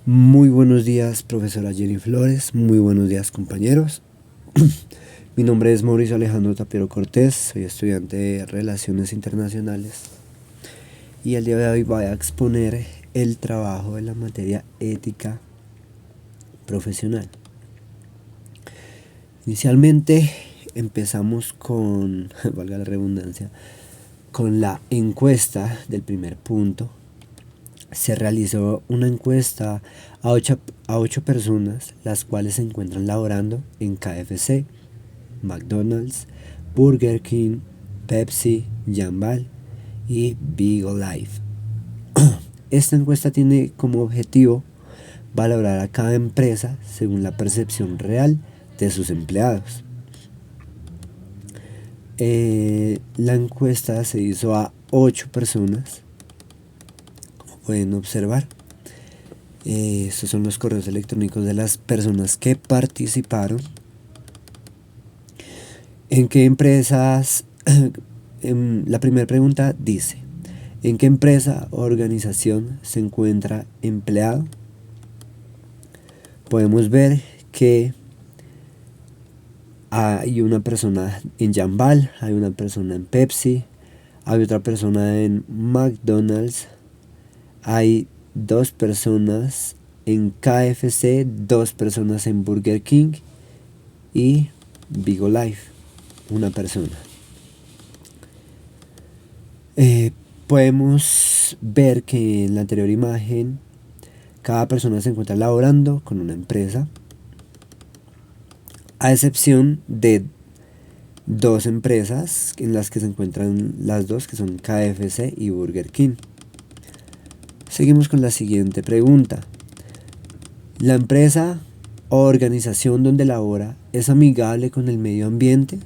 Muy buenos días, profesora Jenny Flores. Muy buenos días, compañeros. Mi nombre es Mauricio Alejandro Tapiero Cortés. Soy estudiante de Relaciones Internacionales. Y el día de hoy voy a exponer el trabajo de la materia ética profesional. Inicialmente empezamos con, valga la redundancia, con la encuesta del primer punto. Se realizó una encuesta a 8 personas, las cuales se encuentran laborando en KFC, McDonald's, Burger King, Pepsi, Jambal y Big Life. Esta encuesta tiene como objetivo valorar a cada empresa según la percepción real de sus empleados. La encuesta se hizo a 8 personas, pueden observar. Estos son los correos electrónicos de las personas que participaron. ¿En qué empresas? La primera pregunta dice: ¿en qué empresa o organización se encuentra empleado? Podemos ver que hay una persona en Jambal, hay una persona en Pepsi, hay otra persona en McDonald's, hay 2 personas en KFC, 2 personas en Burger King y Big Life, una persona. Podemos ver que en la anterior imagen cada persona se encuentra laborando con una empresa, a excepción de 2 empresas en las que se encuentran las dos, que son KFC y Burger King. Seguimos con la siguiente pregunta. ¿La empresa o organización donde labora es amigable con el medio ambiente?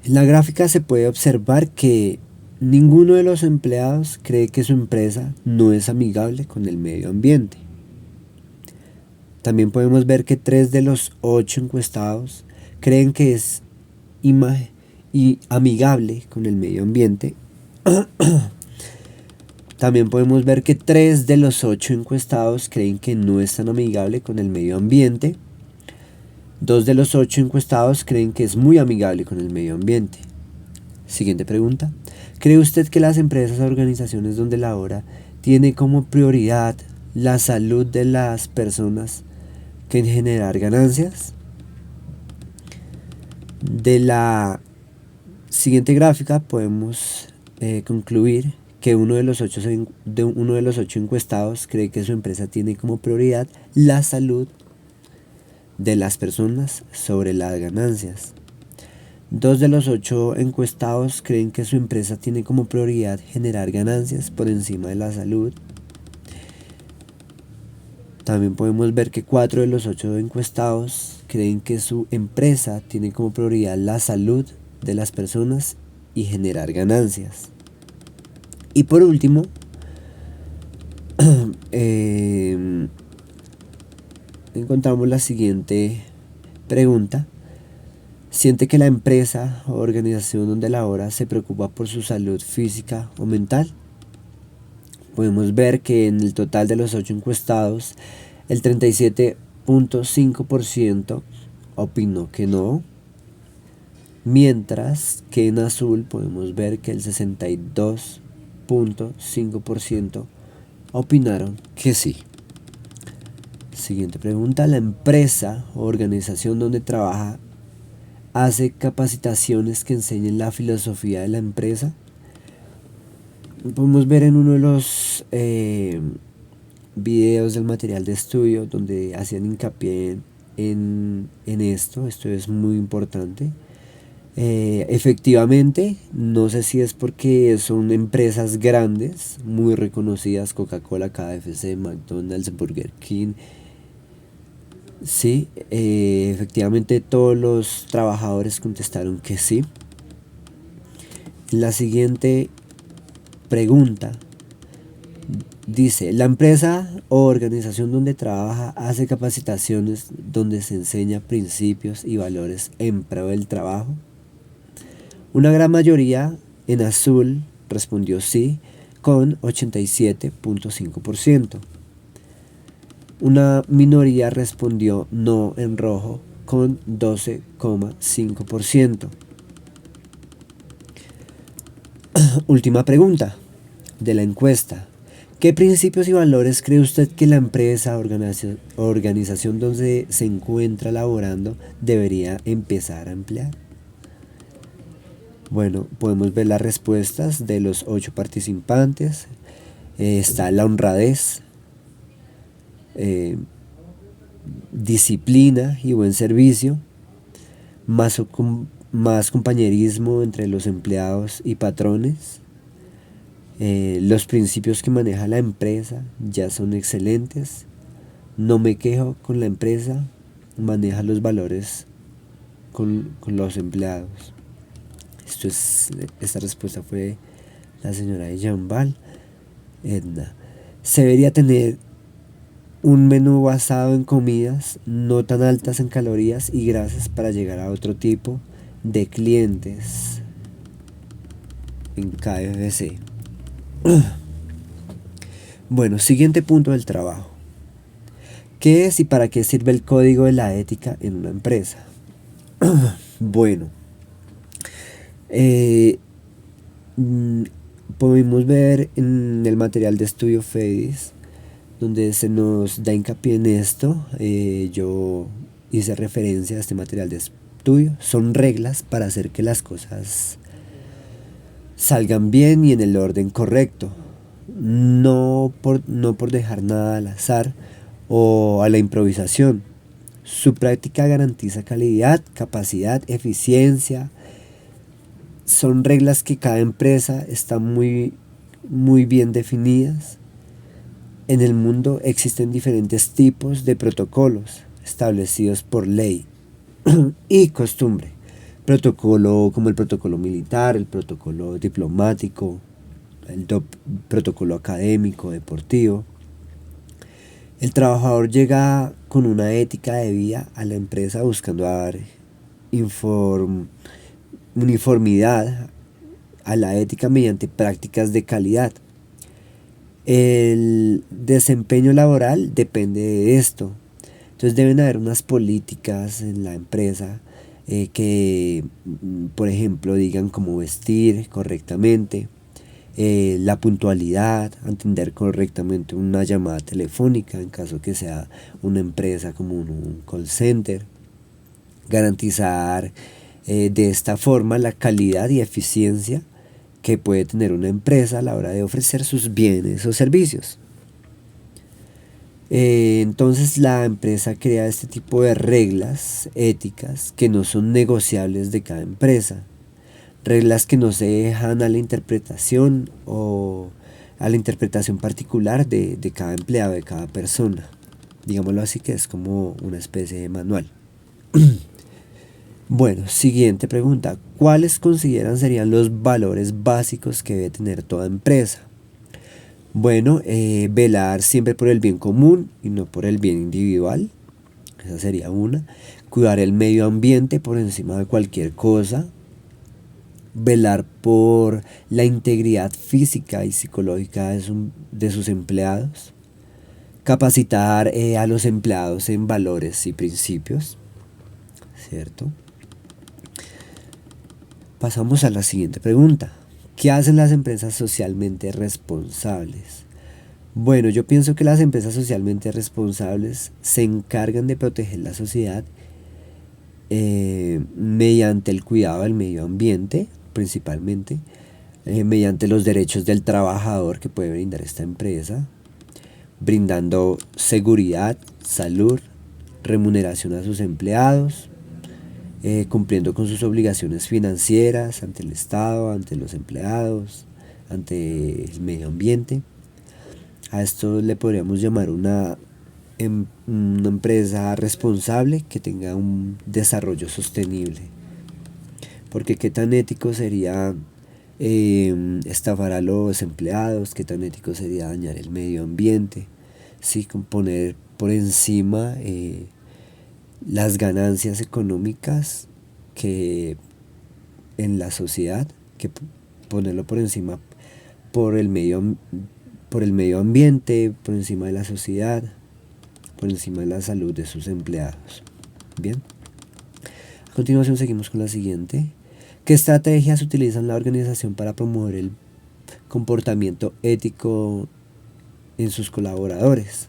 En la gráfica se puede observar que ninguno de los empleados cree que su empresa no es amigable con el medio ambiente. También podemos ver que 3 de los 8 encuestados creen que es amigable con el medio ambiente. También podemos ver que 3 de los 8 encuestados creen que no es tan amigable con el medio ambiente. 2 de los 8 encuestados creen que es muy amigable con el medio ambiente. Siguiente pregunta. ¿Cree usted que las empresas o organizaciones donde labora tienen como prioridad la salud de las personas que en generar ganancias? De la siguiente gráfica podemos concluir que uno de los 8 encuestados cree que su empresa tiene como prioridad la salud de las personas sobre las ganancias. 2 de los 8 encuestados creen que su empresa tiene como prioridad generar ganancias por encima de la salud. También podemos ver que 4 de los 8 encuestados creen que su empresa tiene como prioridad la salud de las personas y generar ganancias. Y por último, encontramos la siguiente pregunta. ¿Siente que la empresa o organización donde labora se preocupa por su salud física o mental? Podemos ver que en el total de los 8 encuestados, el 37.5% opinó que no, mientras que en azul podemos ver que el 62.5% opinaron que sí. Siguiente pregunta. ¿La empresa o organización donde trabaja hace capacitaciones que enseñen la filosofía de la empresa? Podemos ver en uno de los videos del material de estudio donde hacían hincapié en esto es muy importante. Efectivamente, no sé si es porque son empresas grandes, muy reconocidas: Coca-Cola, KFC, McDonald's, Burger King. Sí, efectivamente todos los trabajadores contestaron que sí. La siguiente pregunta dice: ¿la empresa o organización donde trabaja hace capacitaciones donde se enseña principios y valores en pro del trabajo? Una gran mayoría, en azul, respondió sí, con 87.5%. Una minoría respondió no en rojo con 12,5%. Última pregunta de la encuesta. ¿Qué principios y valores cree usted que la empresa o organización donde se encuentra laborando debería empezar a emplear? Bueno, podemos ver las respuestas de los 8 participantes. Está la honradez, disciplina y buen servicio, más compañerismo entre los empleados y patrones. Los principios que maneja la empresa ya son excelentes. No me quejo con la empresa, maneja los valores con los empleados. Esta respuesta fue la señora Yambal. Edna. Se debería tener un menú basado en comidas no tan altas en calorías y grasas para llegar a otro tipo de clientes en KFC. Bueno, siguiente punto del trabajo. ¿Qué es y para qué sirve el código de la ética en una empresa? Bueno, podemos ver en el material de estudio FEDIS, donde se nos da hincapié en esto. Yo hice referencia a este material de estudio. Son reglas para hacer que las cosas salgan bien y en el orden correcto, no por dejar nada al azar o a la improvisación. Su práctica garantiza calidad, capacidad, eficiencia. Son reglas que cada empresa está muy bien definidas. En el mundo existen diferentes tipos de protocolos establecidos por ley y costumbre. Protocolo como el protocolo militar, el protocolo diplomático, el protocolo académico, deportivo. El trabajador llega con una ética de vida a la empresa buscando dar uniformidad a la ética mediante prácticas de calidad. El desempeño laboral depende de esto. Entonces deben haber unas políticas en la empresa que, por ejemplo, digan cómo vestir correctamente, la puntualidad, atender correctamente una llamada telefónica en caso que sea una empresa como un call center, garantizar de esta forma la calidad y eficiencia que puede tener una empresa a la hora de ofrecer sus bienes o servicios. Entonces la empresa crea este tipo de reglas éticas que no son negociables de cada empresa. Reglas que no se dejan a la interpretación o a la interpretación particular de cada empleado, de cada persona. Digámoslo así, que es como una especie de manual. Bueno, siguiente pregunta. ¿Cuáles consideran serían los valores básicos que debe tener toda empresa? Bueno, velar siempre por el bien común y no por el bien individual. Esa sería una. Cuidar el medio ambiente por encima de cualquier cosa. Velar por la integridad física y psicológica de sus empleados. Capacitar a los empleados en valores y principios. ¿Cierto? Pasamos a la siguiente pregunta. ¿Qué hacen las empresas socialmente responsables? Bueno, yo pienso que las empresas socialmente responsables se encargan de proteger la sociedad mediante el cuidado del medio ambiente, principalmente, mediante los derechos del trabajador que puede brindar esta empresa, brindando seguridad, salud, remuneración a sus empleados, cumpliendo con sus obligaciones financieras ante el Estado, ante los empleados, ante el medio ambiente. A esto le podríamos llamar una empresa responsable que tenga un desarrollo sostenible. Porque qué tan ético sería estafar a los empleados, qué tan ético sería dañar el medio ambiente, ¿sí? Con poner por encima las ganancias económicas que en la sociedad, que ponerlo por encima por el por el medio ambiente, por encima de la sociedad, por encima de la salud de sus empleados. Bien. A continuación seguimos con la siguiente. ¿Qué estrategias utilizan la organización para promover el comportamiento ético en sus colaboradores?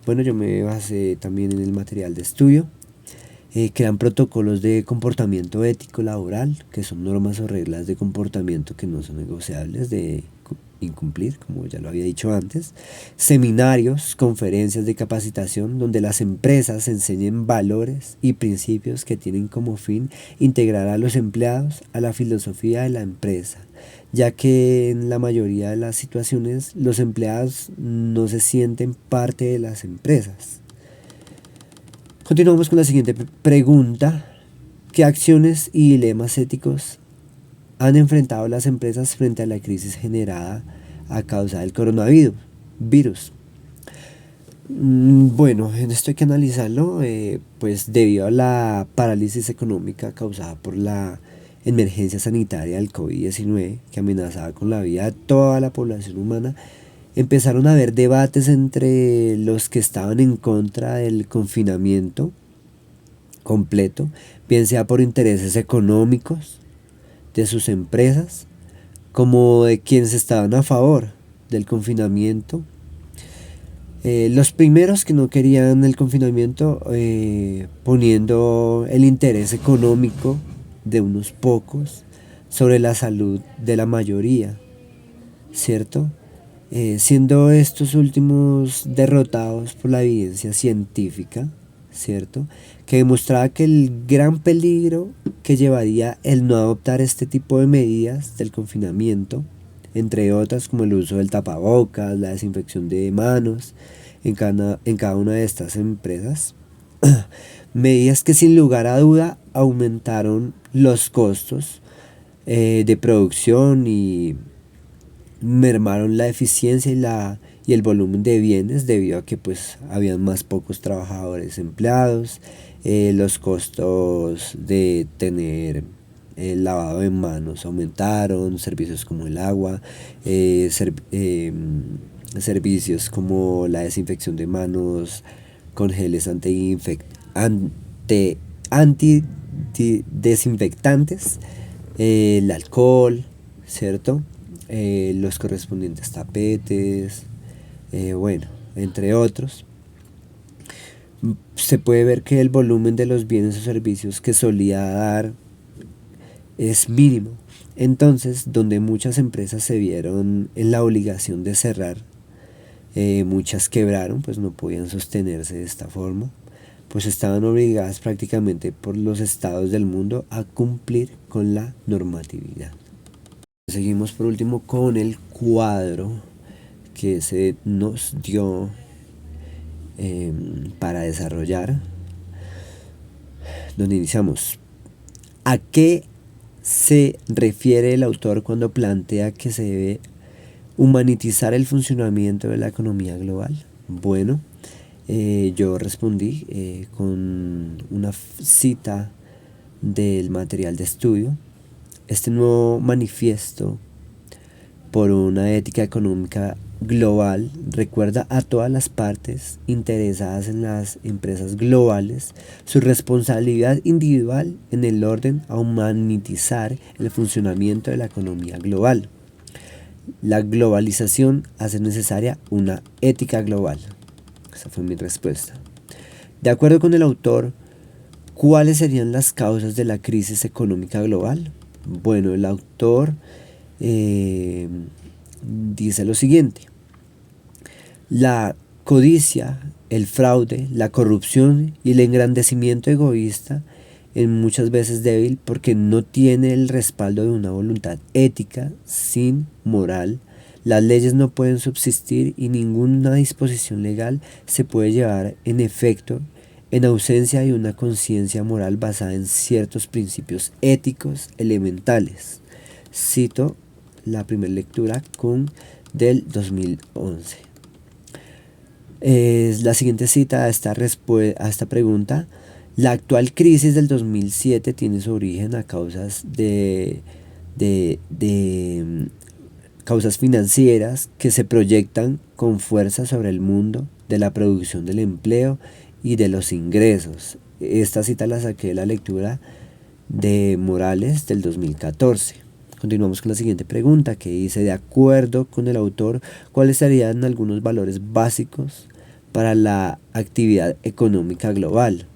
Bueno, yo me basé también en el material de estudio. Crean protocolos de comportamiento ético laboral, que son normas o reglas de comportamiento que no son negociables de incumplir, como ya lo había dicho antes. Seminarios, conferencias de capacitación donde las empresas enseñen valores y principios que tienen como fin integrar a los empleados a la filosofía de la empresa, ya que en la mayoría de las situaciones los empleados no se sienten parte de las empresas. Continuamos con la siguiente pregunta. ¿Qué acciones y dilemas éticos han enfrentado las empresas frente a la crisis generada a causa del coronavirus? Bueno, en esto hay que analizarlo, pues debido a la parálisis económica causada por la emergencia sanitaria del COVID-19 que amenazaba con la vida de toda la población humana, empezaron a haber debates entre los que estaban en contra del confinamiento completo, bien sea por intereses económicos de sus empresas, como de quienes estaban a favor del confinamiento. Los primeros que no querían el confinamiento, poniendo el interés económico de unos pocos sobre la salud de la mayoría, ¿cierto? Siendo estos últimos derrotados por la evidencia científica, ¿cierto? Que demostraba que el gran peligro que llevaría el no adoptar este tipo de medidas del confinamiento, entre otras como el uso del tapabocas, la desinfección de manos en cada una de estas empresas, medidas que sin lugar a duda aumentaron los costos de producción y mermaron la eficiencia y el volumen de bienes debido a que pues habían más pocos trabajadores empleados, los costos de tener el lavado de manos aumentaron, servicios como el agua, servicios como la desinfección de manos con geles antidesinfectantes, el alcohol, ¿cierto? Los correspondientes tapetes, bueno, entre otros. Se puede ver que el volumen de los bienes o servicios que solía dar es mínimo. Entonces, donde muchas empresas se vieron en la obligación de cerrar, muchas quebraron, pues no podían sostenerse de esta forma, pues estaban obligadas prácticamente por los estados del mundo a cumplir con la normatividad. Seguimos por último con el cuadro que se nos dio para desarrollar, donde iniciamos. ¿A qué se refiere el autor cuando plantea que se debe humanizar el funcionamiento de la economía global? Bueno, yo respondí con una cita del material de estudio. Este nuevo manifiesto por una ética económica global recuerda a todas las partes interesadas en las empresas globales su responsabilidad individual en el orden a humanizar el funcionamiento de la economía global. La globalización hace necesaria una ética global. Esa fue mi respuesta. De acuerdo con el autor, ¿cuáles serían las causas de la crisis económica global? Bueno, el autor dice lo siguiente: la codicia, el fraude, la corrupción y el engrandecimiento egoísta, en muchas veces débil porque no tiene el respaldo de una voluntad ética. Sin moral, las leyes no pueden subsistir y ninguna disposición legal se puede llevar en efecto en ausencia de una conciencia moral basada en ciertos principios éticos elementales. Cito la primera lectura del 2011. La siguiente cita a esta pregunta: la actual crisis del 2007 tiene su origen a causas causas financieras que se proyectan con fuerza sobre el mundo de la producción del empleo y de los ingresos. Esta cita la saqué de la lectura de Morales del 2014. Continuamos con la siguiente pregunta que dice, de acuerdo con el autor, ¿cuáles serían algunos valores básicos para la actividad económica global?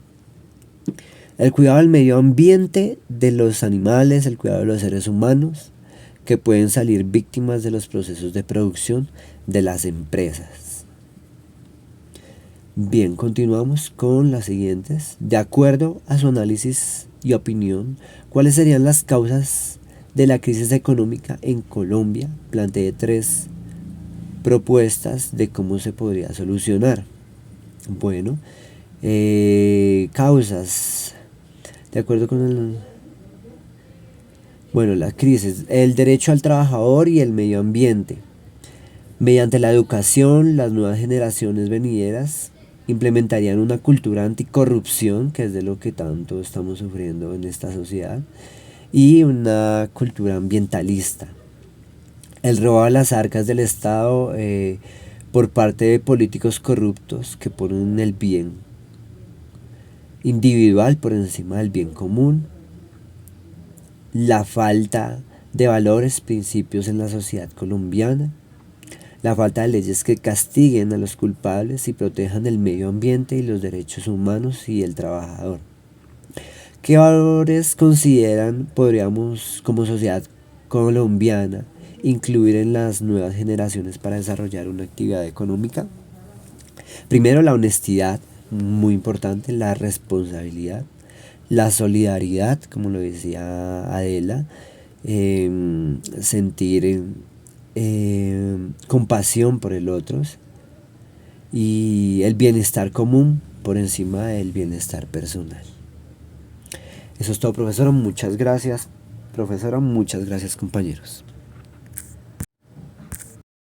El cuidado del medio ambiente, de los animales, el cuidado de los seres humanos, que pueden salir víctimas de los procesos de producción de las empresas. Bien, continuamos con las siguientes. De acuerdo a su análisis y opinión, ¿cuáles serían las causas de la crisis económica en Colombia? Planteé 3 propuestas de cómo se podría solucionar. Bueno, causas. De acuerdo con la crisis, el derecho al trabajador y el medio ambiente. Mediante la educación, las nuevas generaciones venideras implementarían una cultura anticorrupción, que es de lo que tanto estamos sufriendo en esta sociedad, y una cultura ambientalista. El robo a las arcas del Estado por parte de políticos corruptos que ponen el bien individual por encima del bien común. La falta de valores, principios en la sociedad colombiana. La falta de leyes que castiguen a los culpables y protejan el medio ambiente y los derechos humanos y el trabajador. ¿Qué valores consideran podríamos como sociedad colombiana incluir en las nuevas generaciones para desarrollar una actividad económica? Primero, la honestidad, muy importante, la responsabilidad, la solidaridad, como lo decía Adela, sentir compasión por el otro y el bienestar común por encima del bienestar personal. Eso es todo, profesora. Muchas gracias, profesora. Muchas gracias, compañeros.